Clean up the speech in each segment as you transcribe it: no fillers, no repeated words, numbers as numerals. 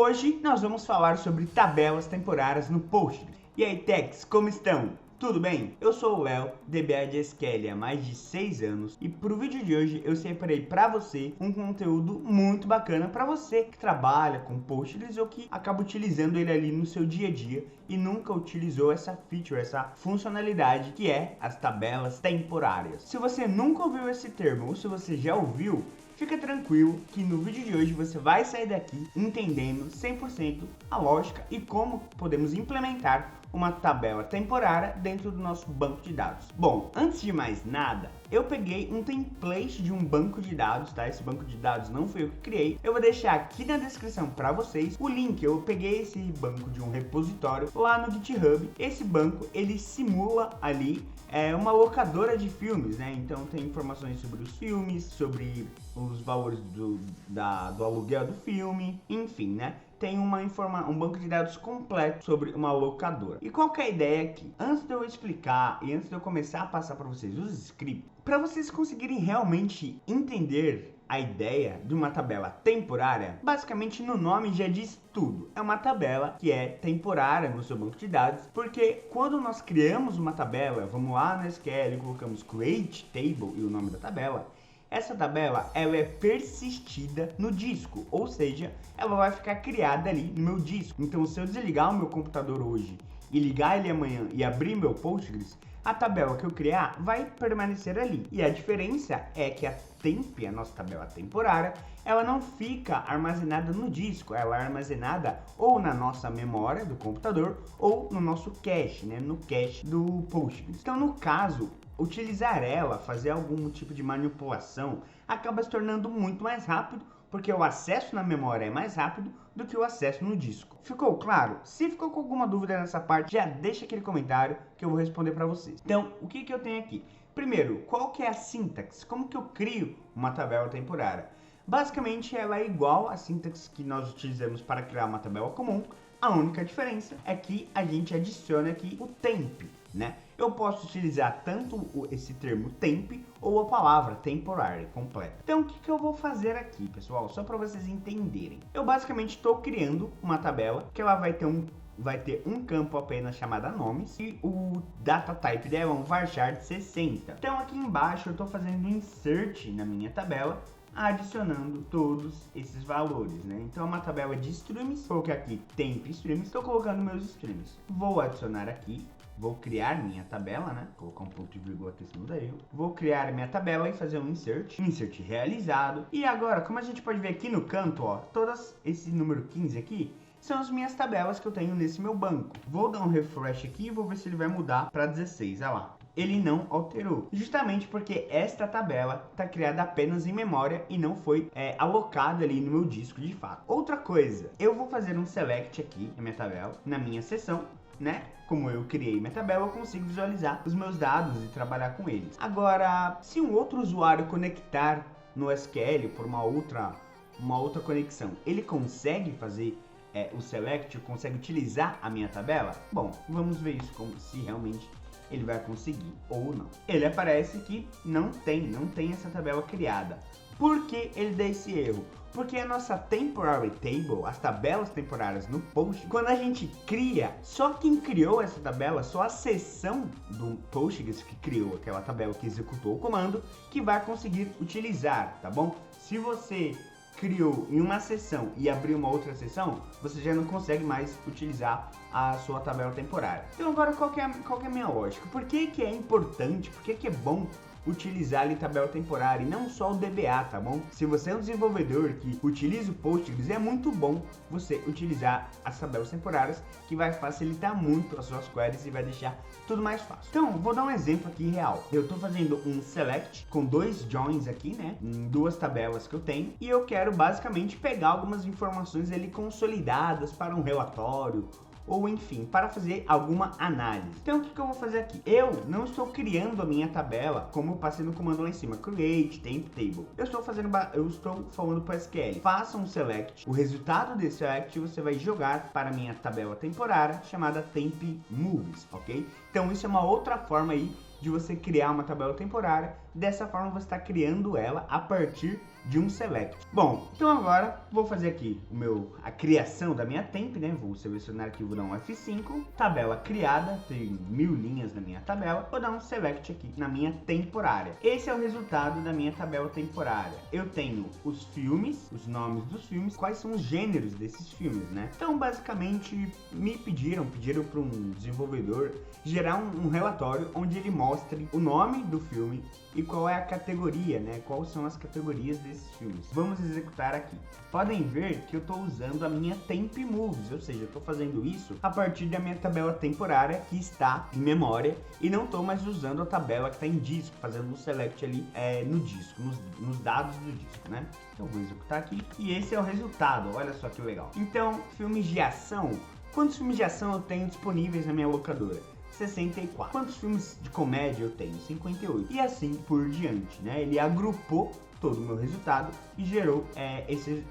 Hoje nós vamos falar sobre tabelas temporárias no Postgres. E aí, techs, como estão? Tudo bem? Eu sou o Léo, DBA de SQL há mais de 6 anos e para o vídeo de hoje eu separei para você um conteúdo muito bacana para você que trabalha com Postgres ou que acaba utilizando ele ali no seu dia a dia e nunca utilizou essa feature, essa funcionalidade que é as tabelas temporárias. Se você nunca ouviu esse termo ou se você já ouviu, fica tranquilo que no vídeo de hoje você vai sair daqui entendendo 100% a lógica e como podemos implementar uma tabela temporária dentro do nosso banco de dados. Bom, antes de mais nada, eu peguei um template de um banco de dados, tá? Esse banco de dados não foi eu que criei. Eu vou deixar aqui na descrição para vocês o link. Eu peguei esse banco de um repositório lá no GitHub. Esse banco, ele simula ali uma locadora de filmes, né? Então tem informações sobre os filmes, sobre os valores do aluguel do filme, enfim, né? Tem um banco de dados completo sobre uma locadora. E qual que é a ideia aqui? Antes de eu explicar e antes de eu começar a passar para vocês os scripts, para vocês conseguirem realmente entender a ideia de uma tabela temporária, basicamente no nome já diz tudo. É uma tabela que é temporária no seu banco de dados, porque quando nós criamos uma tabela, vamos lá no SQL e colocamos create table e o nome da tabela, essa tabela ela é persistida no disco, ou seja, ela vai ficar criada ali no meu disco. Então, se eu desligar o meu computador hoje e ligar ele amanhã e abrir meu Postgres, a tabela que eu criar vai permanecer ali. E a diferença é que a temp, a nossa tabela temporária, ela não fica armazenada no disco, ela é armazenada ou na nossa memória do computador ou no nosso cache, né, no cache do Postgres. Então, no caso, utilizar ela, fazer algum tipo de manipulação, acaba se tornando muito mais rápido, porque o acesso na memória é mais rápido do que o acesso no disco. Ficou claro? Se ficou com alguma dúvida nessa parte, já deixa aquele comentário que eu vou responder para vocês. Então, o que eu tenho aqui? Primeiro, qual que é a sintaxe? Como que eu crio uma tabela temporária? Basicamente, ela é igual à sintaxe que nós utilizamos para criar uma tabela comum. A única diferença é que a gente adiciona aqui o temp, né? Eu posso utilizar tanto esse termo temp ou a palavra temporary completa. Então, o que eu vou fazer aqui, pessoal? Só para vocês entenderem. Eu basicamente estou criando uma tabela que ela vai ter um campo apenas chamado nomes e o data type dela é um varchar de 60. Então, aqui embaixo eu estou fazendo um insert na minha tabela, adicionando todos esses valores, né? Então é uma tabela de streams, coloquei aqui temp streams, estou colocando meus streams. Vou adicionar aqui, vou criar minha tabela, né? Colocar um ponto e vírgula aqui em cima da eu. Vou criar minha tabela e fazer um insert realizado. E agora, como a gente pode ver aqui no canto, ó, todas esse número 15 aqui são as minhas tabelas que eu tenho nesse meu banco. Vou dar um refresh aqui e vou ver se ele vai mudar para 16, olha lá. Ele não alterou, justamente porque esta tabela está criada apenas em memória e não foi alocada ali no meu disco de fato. Outra coisa, eu vou fazer um select aqui na minha tabela, na minha seção, né? Como eu criei minha tabela, eu consigo visualizar os meus dados e trabalhar com eles. Agora, se um outro usuário conectar no SQL por uma outra conexão, ele consegue fazer o select, consegue utilizar a minha tabela? Bom, vamos ver isso como se realmente ele vai conseguir ou não. Ele aparece que não tem essa tabela criada. Por que ele dá esse erro? Porque a nossa temporary table, as tabelas temporárias no Postgres, quando a gente cria, só quem criou essa tabela, só a seção do Postgres que criou aquela tabela que executou o comando, que vai conseguir utilizar, tá bom? Se você criou em uma seção e abriu uma outra seção, você já não consegue mais utilizar a sua tabela temporária. Então agora qual que é a minha lógica? Por que é importante, por que é bom utilizar ali tabela temporária e não só o DBA, tá bom? Se você é um desenvolvedor que utiliza o Postgres, é muito bom você utilizar as tabelas temporárias, que vai facilitar muito as suas queries e vai deixar tudo mais fácil. Então, vou dar um exemplo aqui real. Eu tô fazendo um select com 2 joins aqui, né? Em 2 tabelas que eu tenho, e eu quero basicamente pegar algumas informações ali consolidadas para um relatório ou enfim, para fazer alguma análise. Então o que eu vou fazer aqui? Eu não estou criando a minha tabela como eu passei no comando lá em cima, create temp table. Eu estou falando para o SQL, faça um select. O resultado desse select você vai jogar para a minha tabela temporária chamada temp moves, ok? Então isso é uma outra forma aí de você criar uma tabela temporária Dessa forma você está criando ela a partir de um select. Bom, então agora vou fazer aqui a criação da minha temp, né? Vou selecionar aqui, vou dar um F5, tabela criada, tem 1000 linhas na minha tabela, vou dar um select aqui na minha temporária. Esse é o resultado da minha tabela temporária. Eu tenho os filmes, os nomes dos filmes, quais são os gêneros desses filmes, né? Então basicamente me pediram para um desenvolvedor gerar um relatório onde ele mostre o nome do filme e qual é a categoria, né? Quais são as categorias desses filmes. Vamos executar aqui. Podem ver que eu estou usando a minha temp moves, ou seja, eu estou fazendo isso a partir da minha tabela temporária que está em memória e não estou mais usando a tabela que está em disco, fazendo um select ali no disco, nos dados do disco, né? Então vou executar aqui e esse é o resultado. Olha só que legal. Então, filmes de ação. Quantos filmes de ação eu tenho disponíveis na minha locadora? 64. Quantos filmes de comédia eu tenho? 58. E assim por diante, né? Ele agrupou todo o meu resultado e gerou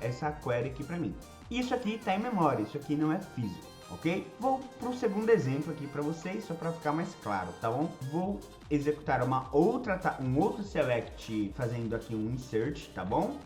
essa query aqui para mim. Isso aqui está em memória, isso aqui não é físico, ok? Vou para o segundo exemplo aqui para vocês, só para ficar mais claro, tá bom? Vou executar um outro select fazendo aqui um insert, tá bom?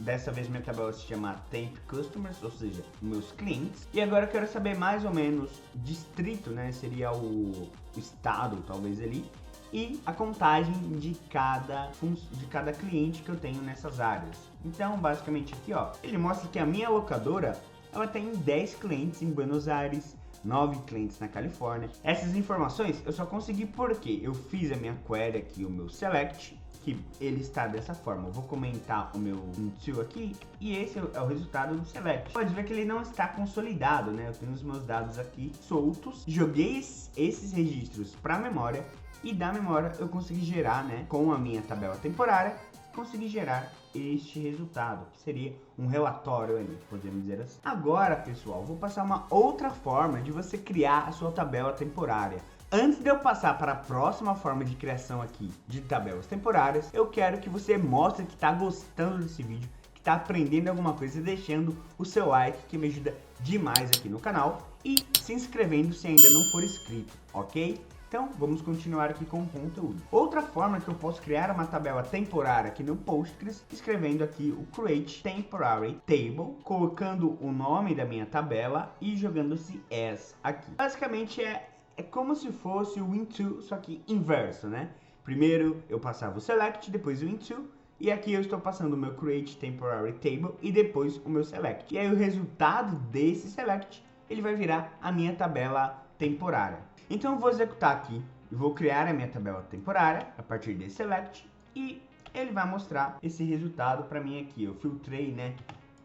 Dessa vez minha tabela se chama Temp Customers, ou seja, meus clientes. E agora eu quero saber mais ou menos distrito, né? Seria o estado, talvez ali. E a contagem de cada cliente que eu tenho nessas áreas. Então, basicamente aqui, ó, ele mostra que a minha locadora, ela tem 10 clientes em Buenos Aires, 9 clientes na Califórnia. Essas informações eu só consegui porque eu fiz a minha query aqui, o meu select, que ele está dessa forma. Eu vou comentar o meu into aqui e esse é o resultado do select. Pode ver que ele não está consolidado, né? Eu tenho os meus dados aqui soltos, joguei esses registros para a memória e da memória eu consegui gerar, né, com a minha tabela temporária, consegui gerar este resultado, que seria um relatório ali, podemos dizer assim. Agora, pessoal, vou passar uma outra forma de você criar a sua tabela temporária. Antes de eu passar para a próxima forma de criação aqui de tabelas temporárias, eu quero que você mostre que está gostando desse vídeo, que está aprendendo alguma coisa, deixando o seu like, que me ajuda demais aqui no canal, e se inscrevendo se ainda não for inscrito, ok? Então, vamos continuar aqui com o conteúdo. Outra forma que eu posso criar uma tabela temporária aqui no Postgres, escrevendo aqui o Create Temporary Table, colocando o nome da minha tabela e jogando esse as aqui. Basicamente é como se fosse o into, só que inverso, né? Primeiro eu passava o select, depois o into, e aqui eu estou passando o meu Create Temporary Table e depois o meu select. E aí o resultado desse select, ele vai virar a minha tabela temporária. Então eu vou executar aqui e vou criar a minha tabela temporária a partir desse select e ele vai mostrar esse resultado para mim aqui. Eu filtrei, né,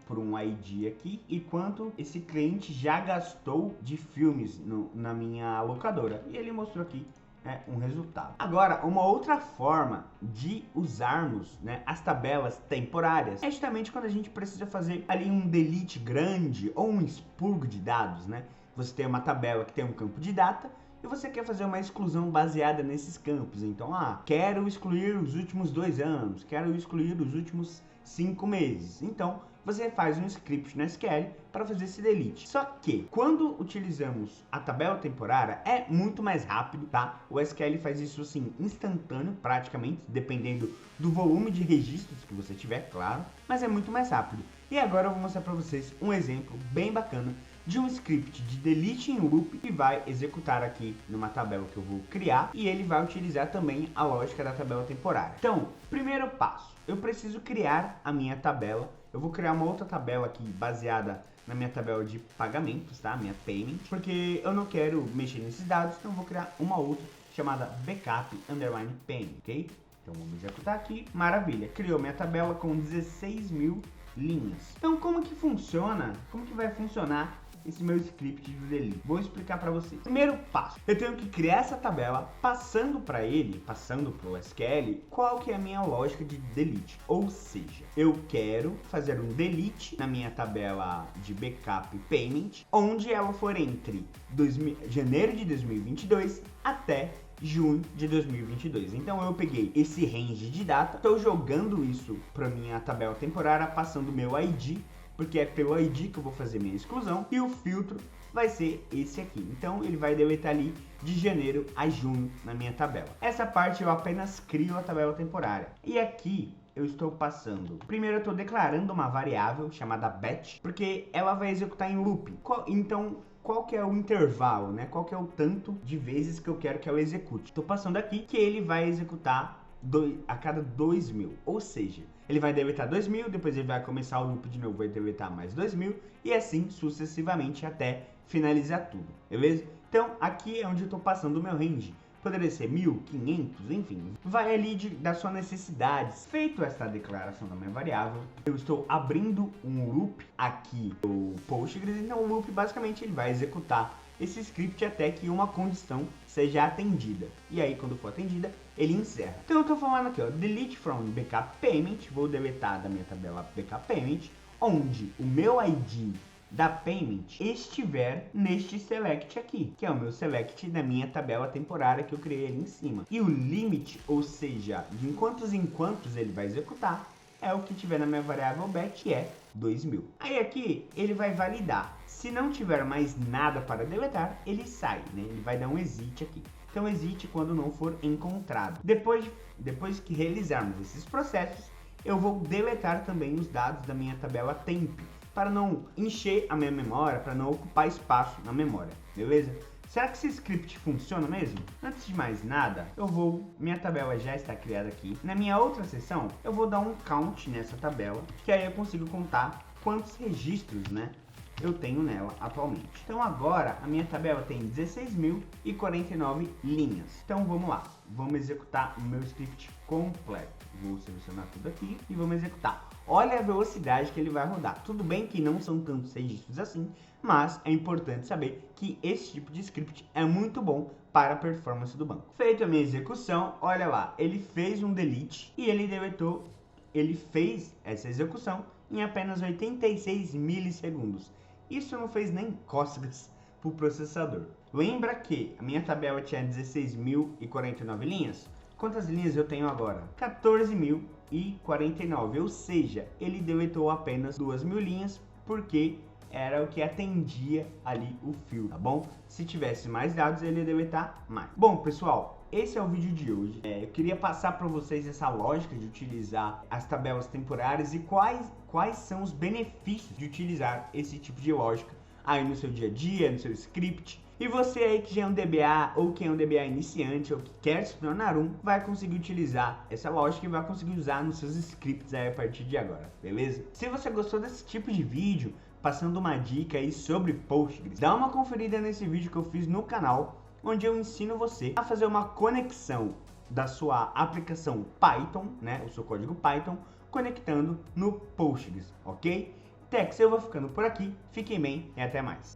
por um ID aqui e quanto esse cliente já gastou de filmes na minha locadora. E ele mostrou aqui um resultado. Agora, uma outra forma de usarmos, né, as tabelas temporárias é justamente quando a gente precisa fazer ali um delete grande ou um expurgo de dados, né? Você tem uma tabela que tem um campo de data e você quer fazer uma exclusão baseada nesses campos. Então, quero excluir os últimos 2 anos, quero excluir os últimos 5 meses. Então, você faz um script no SQL para fazer esse delete. Só que, quando utilizamos a tabela temporária, é muito mais rápido, tá? O SQL faz isso assim, instantâneo, praticamente, dependendo do volume de registros que você tiver, claro, mas é muito mais rápido. E agora eu vou mostrar para vocês um exemplo bem bacana de um script de delete em loop que vai executar aqui numa tabela que eu vou criar e ele vai utilizar também a lógica da tabela temporária. Então, primeiro passo, eu preciso criar a minha tabela. Eu vou criar uma outra tabela aqui baseada na minha tabela de pagamentos, tá? Minha payment, porque eu não quero mexer nesses dados, então eu vou criar uma outra chamada backup underline payment, ok? Então vamos executar aqui, maravilha, criou minha tabela com 16.000 linhas. Então como que funciona? Como que vai funcionar esse meu script de delete? Vou explicar para vocês. Primeiro passo, eu tenho que criar essa tabela passando para o SQL, qual que é a minha lógica de delete. Ou seja, eu quero fazer um delete na minha tabela de backup payment, onde ela for entre janeiro de 2022 até junho de 2022. Então eu peguei esse range de data, estou jogando isso para minha tabela temporária, passando o meu ID porque é pelo ID que eu vou fazer minha exclusão, e o filtro vai ser esse aqui. Então ele vai deletar ali de janeiro a junho na minha tabela. Essa parte eu apenas crio a tabela temporária. E aqui eu estou passando. Primeiro eu estou declarando uma variável chamada batch, porque ela vai executar em loop. Então qual que é o intervalo, né? Qual que é o tanto de vezes que eu quero que ela execute? Estou passando aqui que ele vai executar a cada 2.000, ou seja, ele vai deletar 2.000, depois ele vai começar o loop de novo, vai deletar mais 2.000 e assim sucessivamente até finalizar tudo, beleza? Então aqui é onde eu estou passando o meu range. Poderia ser 1.000, 500, enfim, vai ali das suas necessidades. Feito essa declaração da minha variável, eu estou abrindo um loop aqui no Postgres. Então o loop basicamente ele vai executar esse script até que uma condição seja atendida. E aí quando for atendida, ele encerra. Então eu estou falando aqui, ó, delete from backup payment, vou deletar da minha tabela backup payment, onde o meu ID da payment estiver neste select aqui, que é o meu select da minha tabela temporária que eu criei ali em cima. E o limit, ou seja, de quantos em quantos ele vai executar, é o que tiver na minha variável batch, que é 2.000. Aí aqui ele vai validar. Se não tiver mais nada para deletar, ele sai, né? Ele vai dar um exit aqui. Então exit quando não for encontrado. Depois que realizarmos esses processos, eu vou deletar também os dados da minha tabela temp, para não encher a minha memória, para não ocupar espaço na memória, beleza? Será que esse script funciona mesmo? Antes de mais nada, minha tabela já está criada aqui. Na minha outra seção, eu vou dar um count nessa tabela, que aí eu consigo contar quantos registros, né, eu tenho nela atualmente. Então agora a minha tabela tem 16.049 linhas. Então vamos lá, vamos executar o meu script completo. Vou selecionar tudo aqui e vamos executar. Olha a velocidade que ele vai rodar. Tudo bem que não são tantos registros assim, mas é importante saber que esse tipo de script é muito bom para a performance do banco. Feita a minha execução, olha lá, ele fez um delete e ele deletou. Ele fez essa execução em apenas 86 milissegundos. Isso não fez nem cócegas para o processador. Lembra que a minha tabela tinha 16.049 linhas? Quantas linhas eu tenho agora? 14.049, ou seja, ele deletou apenas 2.000 linhas porque era o que atendia ali o fio, tá bom? Se tivesse mais dados, ele ia deletar mais. Bom, pessoal, esse é o vídeo de hoje. Eu queria passar para vocês essa lógica de utilizar as tabelas temporárias e quais são os benefícios de utilizar esse tipo de lógica aí no seu dia a dia, no seu script. E você aí que já é um DBA ou que é um DBA iniciante ou que quer se tornar um, vai conseguir utilizar essa lógica e vai conseguir usar nos seus scripts aí a partir de agora, beleza? Se você gostou desse tipo de vídeo, passando uma dica aí sobre Postgres, dá uma conferida nesse vídeo que eu fiz no canal, onde eu ensino você a fazer uma conexão da sua aplicação Python, né, o seu código Python, conectando no Postgres, ok? Tex, eu vou ficando por aqui, fiquem bem e até mais.